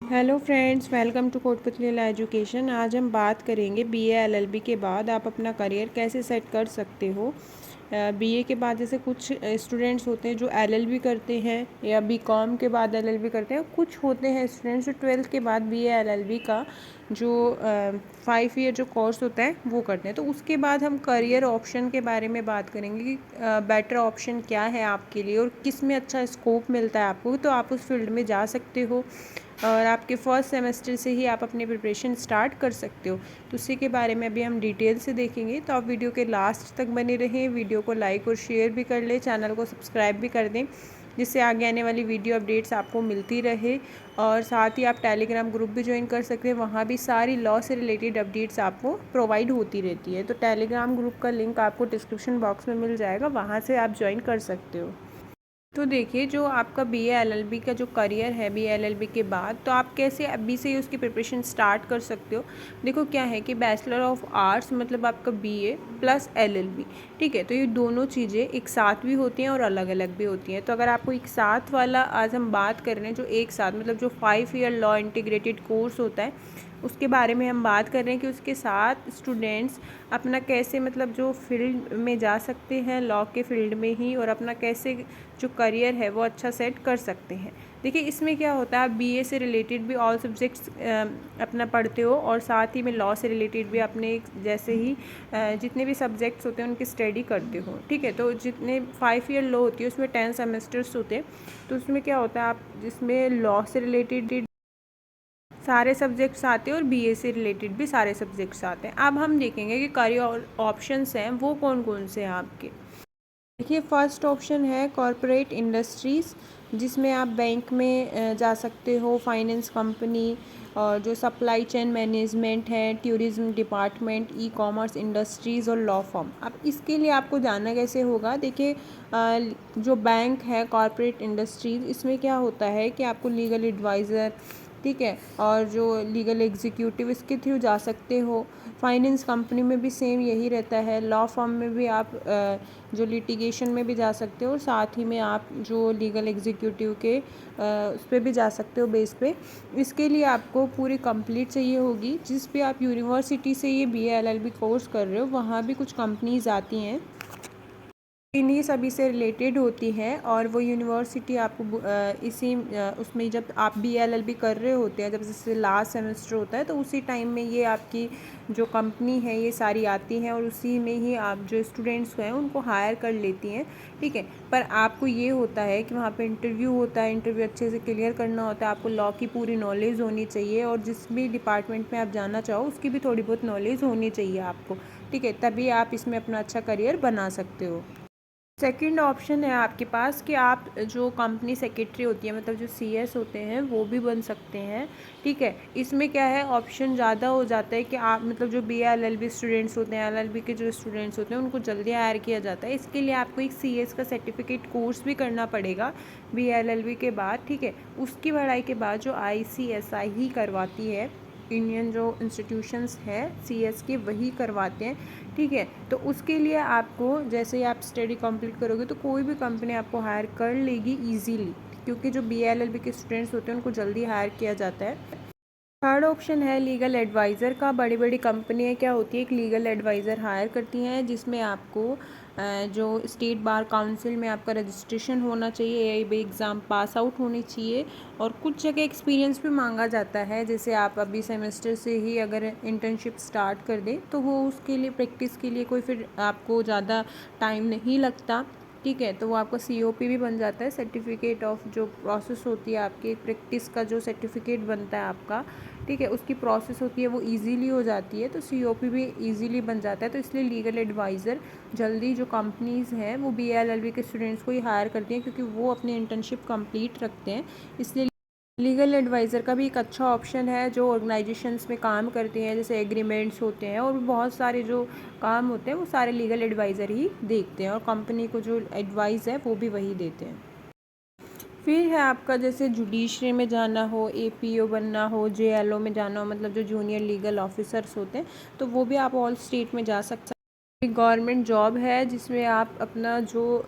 Hello friends, welcome to Kotputli education. आज हम बात करेंगे बीए एलएलबी के बाद आप अपना करियर कैसे सेट कर सकते हो। बीए के बाद जैसे कुछ स्टूडेंट्स होते हैं जो एलएलबी करते हैं या बीकॉम के बाद एलएलबी करते हैं। कुछ होते हैं स्टूडेंट्स जो 12th के बाद बीए एलएलबी का जो 5 ईयर जो कोर्स होता है वो करते हैं। तो उसके बाद हम करियर ऑप्शन के बारे में बात करेंगे कि बेटर ऑप्शन क्या है आपके लिए और किस में अच्छा स्कोप मिलता है आपको, तो आप उस फील्ड में जा सकते हो और आपके फर्स्ट सेमेस्टर से ही आप अपनी प्रिपरेशन स्टार्ट कर सकते हो। तो उसी के बारे में अभी हम डिटेल से देखेंगे, तो आप वीडियो के लास्ट तक बने रहें। वीडियो को लाइक और शेयर भी कर लें, चैनल को सब्सक्राइब भी कर दें जिससे आगे आने वाली वीडियो अपडेट्स आपको मिलती रहे। और साथ ही आप टेलीग्राम ग्रुप भी ज्वाइन कर सकते हैं, वहाँ भी सारी लॉ से रिलेटेड अपडेट्स आपको प्रोवाइड होती रहती है। तो टेलीग्राम ग्रुप का लिंक आपको डिस्क्रिप्शन बॉक्स में मिल जाएगा, वहाँ से आप ज्वाइन कर सकते हो। तो देखिए, जो आपका बीए एलएलबी का जो करियर है बीए एलएलबी के बाद, तो आप कैसे अभी से ही उसकी प्रिपरेशन स्टार्ट कर सकते हो। देखो क्या है कि बैचलर ऑफ आर्ट्स मतलब आपका बीए प्लस एलएलबी, ठीक है। तो ये दोनों चीज़ें एक साथ भी होती हैं और अलग अलग भी होती हैं। तो अगर आपको एक साथ वाला आज हम बात कर रहे हैं, जो एक साथ मतलब जो 5 ईयर लॉ इंटीग्रेटेड कोर्स होता है उसके बारे में हम बात कर रहे हैं कि उसके साथ स्टूडेंट्स अपना कैसे मतलब जो फील्ड में जा सकते हैं लॉ के फील्ड में ही, और अपना कैसे जो करियर है वो अच्छा सेट कर सकते हैं। देखिए इसमें क्या होता है, आप बीए से रिलेटेड भी ऑल सब्जेक्ट्स अपना पढ़ते हो और साथ ही में लॉ से रिलेटेड भी अपने जैसे ही जितने भी सब्जेक्ट्स होते हैं उनकी स्टडी करते हो, ठीक है। तो जितने 5 ईयर लॉ होती है उसमें 10 सेमेस्टर्स होते हैं। तो उसमें क्या होता है, आप जिसमें लॉ से रिलेटेड सारे सब्जेक्ट्स आते हैं और बीए से रिलेटेड भी सारे सब्जेक्ट्स आते हैं। अब हम देखेंगे कि करियर ऑप्शंस हैं वो कौन कौन से हैं आपके। देखिए फर्स्ट ऑप्शन है कॉरपोरेट इंडस्ट्रीज़, जिसमें आप बैंक में जा सकते हो, फाइनेंस कंपनी, और जो सप्लाई चेन मैनेजमेंट है, tourism department, e commerce industries और लॉ फर्म। अब इसके लिए आपको जानना कैसे होगा। देखिए जो बैंक है कॉरपोरेट इंडस्ट्रीज़, इसमें क्या होता है कि आपको लीगल एडवाइज़र, ठीक है, और जो लीगल एग्जीक्यूटिव इसके थ्रू जा सकते हो। फाइनेंस कंपनी में भी सेम यही रहता है। लॉ फर्म में भी आप जो लिटिगेशन में भी जा सकते हो और साथ ही में आप जो लीगल एग्जीक्यूटिव के उस पर भी जा सकते हो बेस पे। इसके लिए आपको पूरी कंप्लीट चाहिए होगी। जिस भी आप यूनिवर्सिटी से ये बीए एलएलबी कोर्स कर रहे हो वहाँ भी कुछ कंपनीज आती हैं, इन्हीं सभी से रिलेटेड होती है। और वो यूनिवर्सिटी आपको इसी उसमें जब आप बीएलएलबी कर रहे होते हैं, जब जैसे लास्ट सेमेस्टर होता है तो उसी टाइम में ये आपकी जो कंपनी है ये सारी आती हैं और उसी में ही आप जो स्टूडेंट्स हैं उनको हायर कर लेती हैं, ठीक है। पर आपको ये होता है कि वहाँ पे इंटरव्यू होता है, इंटरव्यू अच्छे से क्लियर करना होता है, आपको लॉ की पूरी नॉलेज होनी चाहिए और जिस भी डिपार्टमेंट में आप जाना चाहो उसकी भी थोड़ी बहुत नॉलेज होनी चाहिए आपको, ठीक है। तभी आप इसमें अपना अच्छा करियर बना सकते हो। सेकंड ऑप्शन है आपके पास कि आप जो कंपनी सेक्रेटरी होती है मतलब जो सीएस होते हैं वो भी बन सकते हैं, ठीक है। इसमें क्या है, ऑप्शन ज़्यादा हो जाता है कि आप मतलब जो बी एलएलबी स्टूडेंट्स होते हैं, एलएलबी के जो स्टूडेंट्स होते हैं उनको जल्दी हायर किया जाता है। इसके लिए आपको एक सीएस का सर्टिफिकेट कोर्स भी करना पड़ेगा बी एलएलबी के बाद, ठीक है। उसकी पढ़ाई के बाद जो आईसीएसआई ही करवाती है, इंडियन जो इंस्टीट्यूशंस है सीएस के वही करवाते हैं, ठीक है। तो उसके लिए आपको जैसे ही आप स्टडी कंप्लीट करोगे तो कोई भी कंपनी आपको हायर कर लेगी इजीली, क्योंकि जो बीएलएलबी के स्टूडेंट्स होते हैं उनको जल्दी हायर किया जाता है। थर्ड ऑप्शन है लीगल एडवाइज़र का। बड़ी बड़ी कंपनियाँ क्या होती है, एक लीगल एडवाइज़र हायर करती हैं जिसमें आपको जो स्टेट बार काउंसिल में आपका रजिस्ट्रेशन होना चाहिए, एआईबी एग्ज़ाम पास आउट होनी चाहिए और कुछ जगह एक्सपीरियंस भी मांगा जाता है। जैसे आप अभी सेमेस्टर से ही अगर इंटर्नशिप स्टार्ट कर दें तो वो उसके लिए प्रैक्टिस के लिए कोई फिर आपको ज़्यादा टाइम नहीं लगता, ठीक है। तो वो आपका सीओपी भी बन जाता है, सर्टिफिकेट ऑफ जो प्रोसेस होती है आपकी प्रैक्टिस का जो सर्टिफिकेट बनता है आपका, ठीक है, उसकी प्रोसेस होती है वो इजीली हो जाती है, तो सीओपी भी इजीली बन जाता है। तो इसलिए लीगल एडवाइज़र जल्दी जो कंपनीज़ हैं वो बीएलएलबी के स्टूडेंट्स को ही हायर करती हैं क्योंकि वो अपनी इंटर्नशिप कंप्लीट रखते हैं। इसलिए लीगल एडवाइज़र का भी एक अच्छा ऑप्शन है जो ऑर्गेनाइजेशंस में काम करते हैं, जैसे एग्रीमेंट्स होते हैं और भी बहुत सारे जो काम होते हैं वो सारे लीगल एडवाइज़र ही देखते हैं और कंपनी को जो एडवाइस है वो भी वही देते हैं। फिर है आपका जैसे जुडिशरी में जाना हो, एपीओ बनना हो, जेएलओ में जाना हो, मतलब जो जूनियर लीगल ऑफिसर्स होते हैं, तो वो भी आप ऑल स्टेट में जा सकते हैं। गवर्नमेंट जॉब है जिसमें आप अपना जो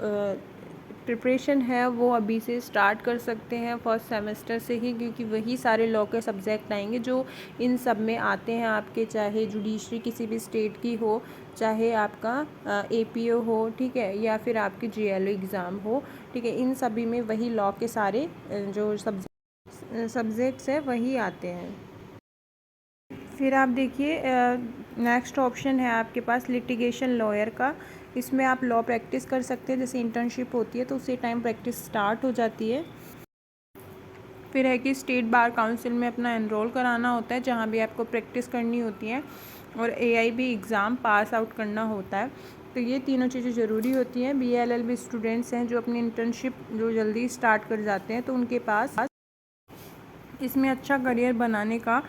प्रिपरेशन है वो अभी से स्टार्ट कर सकते हैं फर्स्ट सेमेस्टर से ही, क्योंकि वही सारे लॉ के सब्जेक्ट आएंगे जो इन सब में आते हैं आपके, चाहे जुडिशरी किसी भी स्टेट की हो, चाहे आपका APO हो, ठीक है, या फिर आपकी GLO एग्ज़ाम हो, ठीक है, इन सभी में वही लॉ के सारे जो सब्जेक्ट्स है वही आते हैं। फिर आप देखिए नेक्स्ट ऑप्शन है आपके पास लिटिगेशन लॉयर का। इसमें आप लॉ प्रैक्टिस कर सकते हैं, जैसे इंटर्नशिप होती है तो उसी टाइम प्रैक्टिस स्टार्ट हो जाती है। फिर है कि स्टेट बार काउंसिल में अपना एनरोल कराना होता है, जहाँ भी आपको प्रैक्टिस करनी होती है, और AIB एग्ज़ाम पास आउट करना होता है। तो ये तीनों चीज़ें ज़रूरी होती हैं। BA LLB स्टूडेंट्स हैं जो अपनी इंटर्नशिप जो जल्दी स्टार्ट कर जाते हैं, तो उनके पास इसमें अच्छा करियर बनाने का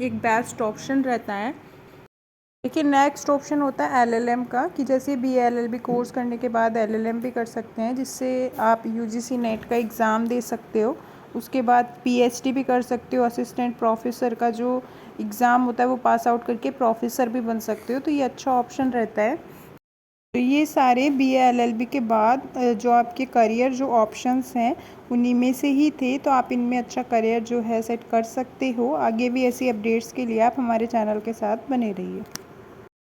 एक बेस्ट ऑप्शन रहता है। देखिए नेक्स्ट ऑप्शन होता है LLM का, कि जैसे BA LLB कोर्स करने के बाद LLM भी कर सकते हैं, जिससे आप UGC नेट का एग्ज़ाम दे सकते हो। उसके बाद PhD भी कर सकते हो, असिस्टेंट प्रोफेसर का जो एग्ज़ाम होता है वो पास आउट करके प्रोफेसर भी बन सकते हो, तो ये अच्छा ऑप्शन रहता है। तो ये सारे BA LLB के बाद जो आपके करियर जो ऑप्शंस हैं उन्हीं में से ही थे, तो आप इनमें अच्छा करियर जो है सेट कर सकते हो। आगे भी ऐसी अपडेट्स के लिए आप हमारे चैनल के साथ बने रहिए।